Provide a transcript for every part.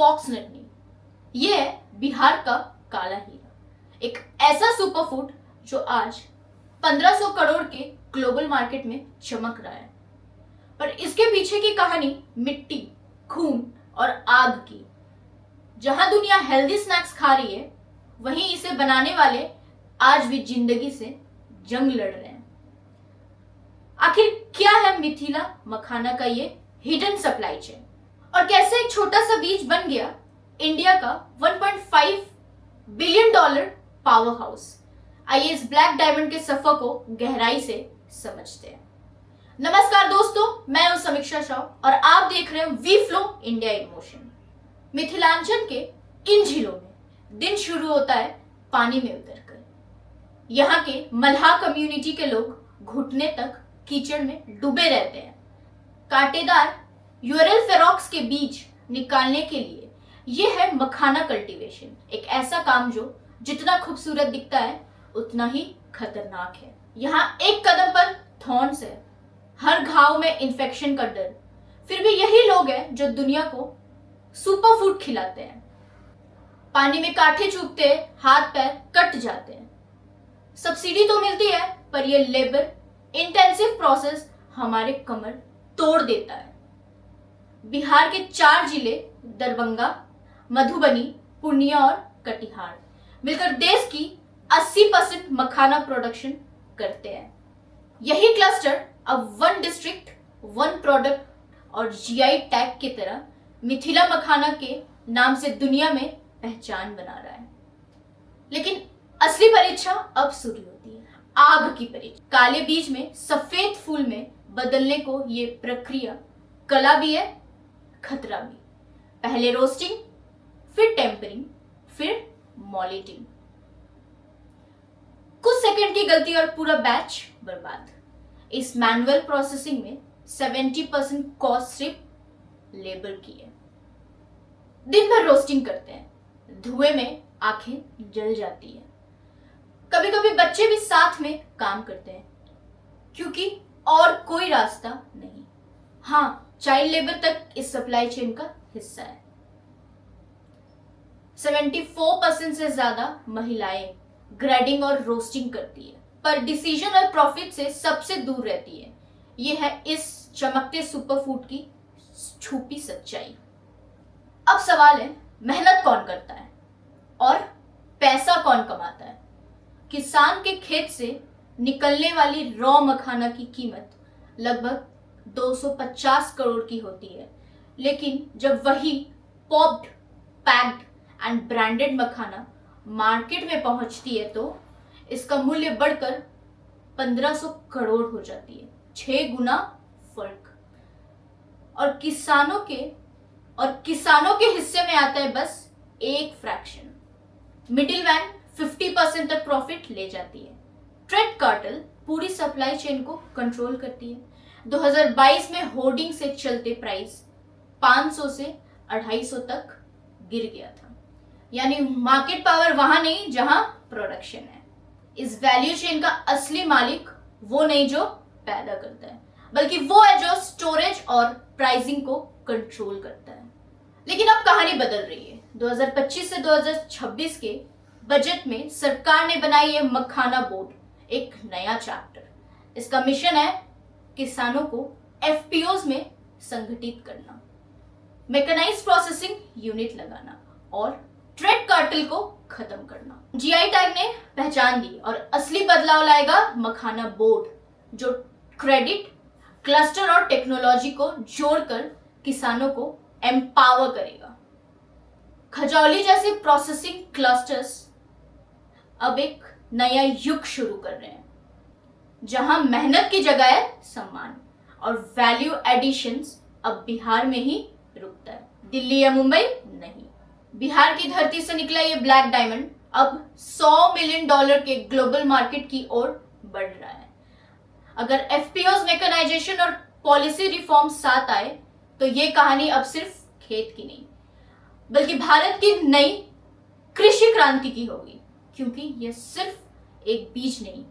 फॉक्सनेट नहीं, ये है बिहार का काला हीरा, एक ऐसा सुपर फूड जो आज 1500 करोड़ के ग्लोबल मार्केट में चमक रहा है। पर इसके पीछे की कहानी मिट्टी, खून और आग की। जहां दुनिया हेल्दी स्नैक्स खा रही है, वहीं इसे बनाने वाले आज भी जिंदगी से जंग लड़ रहे हैं। आखिर क्या है मिथिला मखाना का ये हिडन सप्लाई चेन, और कैसे एक छोटा सा बीज बन गया इंडिया का 1.5 बिलियन डॉलर पावर हाउस। आइए इस ब्लैक डायमंड के सफर को गहराई से समझते हैं। नमस्कार दोस्तों, मैं हूं समीक्षा शाह और आप देख रहे हैं we flow India in motion. Mithilanchal के इन झीलों में दिन शुरू होता है पानी में उतरकर। यहाँ के मल्हार कम्युनिटी के लोग घुटने तक कीचड़ में डूबे रहते हैं। कांटेदार यूरेल फेरोक्स के बीज निकालने के लिए ये है मखाना कल्टीवेशन, एक ऐसा काम जो जितना खूबसूरत दिखता है उतना ही खतरनाक है। यहाँ एक कदम पर थॉर्न्स है, हर घाव में इन्फेक्शन का डर, फिर भी यही लोग हैं जो दुनिया को सुपर फूड खिलाते हैं। पानी में कांटे चुभते हैं, हाथ पैर कट जाते हैं। सब्सिडी तो मिलती है, पर यह लेबर इंटेंसिव प्रोसेस हमारे कमर तोड़ देता है। बिहार के 4 जिले दरभंगा, मधुबनी, पूर्णिया और कटिहार मिलकर देश की 80% मखाना प्रोडक्शन करते हैं। यही क्लस्टर अब 1 डिस्ट्रिक्ट 1 प्रोडक्ट और जीआई टैग की तरह मिथिला मखाना के नाम से दुनिया में पहचान बना रहा है। लेकिन असली परीक्षा अब शुरू होती है, आग की परीक्षा। काले बीज में सफेद फूल में बदलने को ये प्रक्रिया कला भी है, खतरा भी। पहले रोस्टिंग, फिर टेम्परिंग, फिर मॉलिटिंग। कुछ सेकंड की गलती और पूरा बैच बर्बाद। इस मैनुअल प्रोसेसिंग में 70% कॉस्ट सिर्फ लेबर की है। दिन भर रोस्टिंग करते हैं, धुएं में आंखें जल जाती है। कभी कभी बच्चे भी साथ में काम करते हैं, क्योंकि और कोई रास्ता नहीं। हाँ, चाइल्ड लेबर तक इस सप्लाई चेन का हिस्सा है। 74% से ज्यादा महिलाएं ग्रेडिंग और रोस्टिंग करती है, पर डिसीजन और प्रॉफिट से सबसे दूर रहती है। यह है इस चमकते सुपर फूड की छुपी सच्चाई। अब सवाल है, मेहनत कौन करता है और पैसा कौन कमाता है? किसान के खेत से निकलने वाली रॉ मखाना की कीमत लगभग 250 करोड़ की होती है, लेकिन जब वही popped, packed and branded makhana market में पहुंचती है तो इसका मूल्य बढ़कर 1500 करोड़ हो जाती है। 6 गुना फर्क। और किसानों के हिस्से में आता है बस एक फ्रैक्शन। मिडिलमैन 50% तक प्रॉफिट ले जाती है। ट्रेड कार्टेल पूरी सप्लाई चेन को कंट्रोल करती है। 2022 में होर्डिंग से चलते प्राइस 500 से 250 तक गिर गया था। यानी मार्केट पावर वहां नहीं जहां प्रोडक्शन है। इस वैल्यू चेन का असली मालिक वो नहीं जो पैदा करता है, बल्कि वो है जो स्टोरेज और प्राइसिंग को कंट्रोल करता है। लेकिन अब कहानी बदल रही है। 2025 से 2026 के बजट में सरकार ने बनाई है मखाना बोर्ड, एक नया चैप्टर। इसका मिशन है किसानों को एफपीओज में संगठित करना, मैकेनाइज्ड प्रोसेसिंग यूनिट लगाना और ट्रेड कार्टेल को खत्म करना। जीआई टैग ने पहचान दी और असली बदलाव लाएगा मखाना बोर्ड, जो क्रेडिट, क्लस्टर और टेक्नोलॉजी को जोड़कर किसानों को एम्पावर करेगा। खजौली जैसे प्रोसेसिंग क्लस्टर्स अब एक नया युग शुरू कर रहे हैं, जहां मेहनत की जगह है सम्मान और वैल्यू एडिशंस अब बिहार में ही रुकता है, दिल्ली या मुंबई नहीं। बिहार की धरती से निकला ये ब्लैक डायमंड अब 100 मिलियन डॉलर के ग्लोबल मार्केट की ओर बढ़ रहा है। अगर एफपीओज, मैकेनाइजेशन और पॉलिसी रिफॉर्म साथ आए तो ये कहानी अब सिर्फ खेत की नहीं, बल्कि भारत की नई कृषि क्रांति की होगी। क्योंकि ये सिर्फ एक बीज नहीं,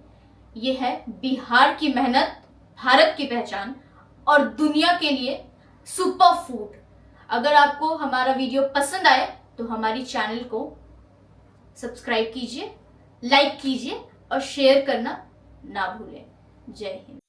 ये है बिहार की मेहनत, भारत की पहचान और दुनिया के लिए सुपर फूड। अगर आपको हमारा वीडियो पसंद आए तो हमारी चैनल को सब्सक्राइब कीजिए, लाइक कीजिए और शेयर करना ना भूलें। जय हिंद।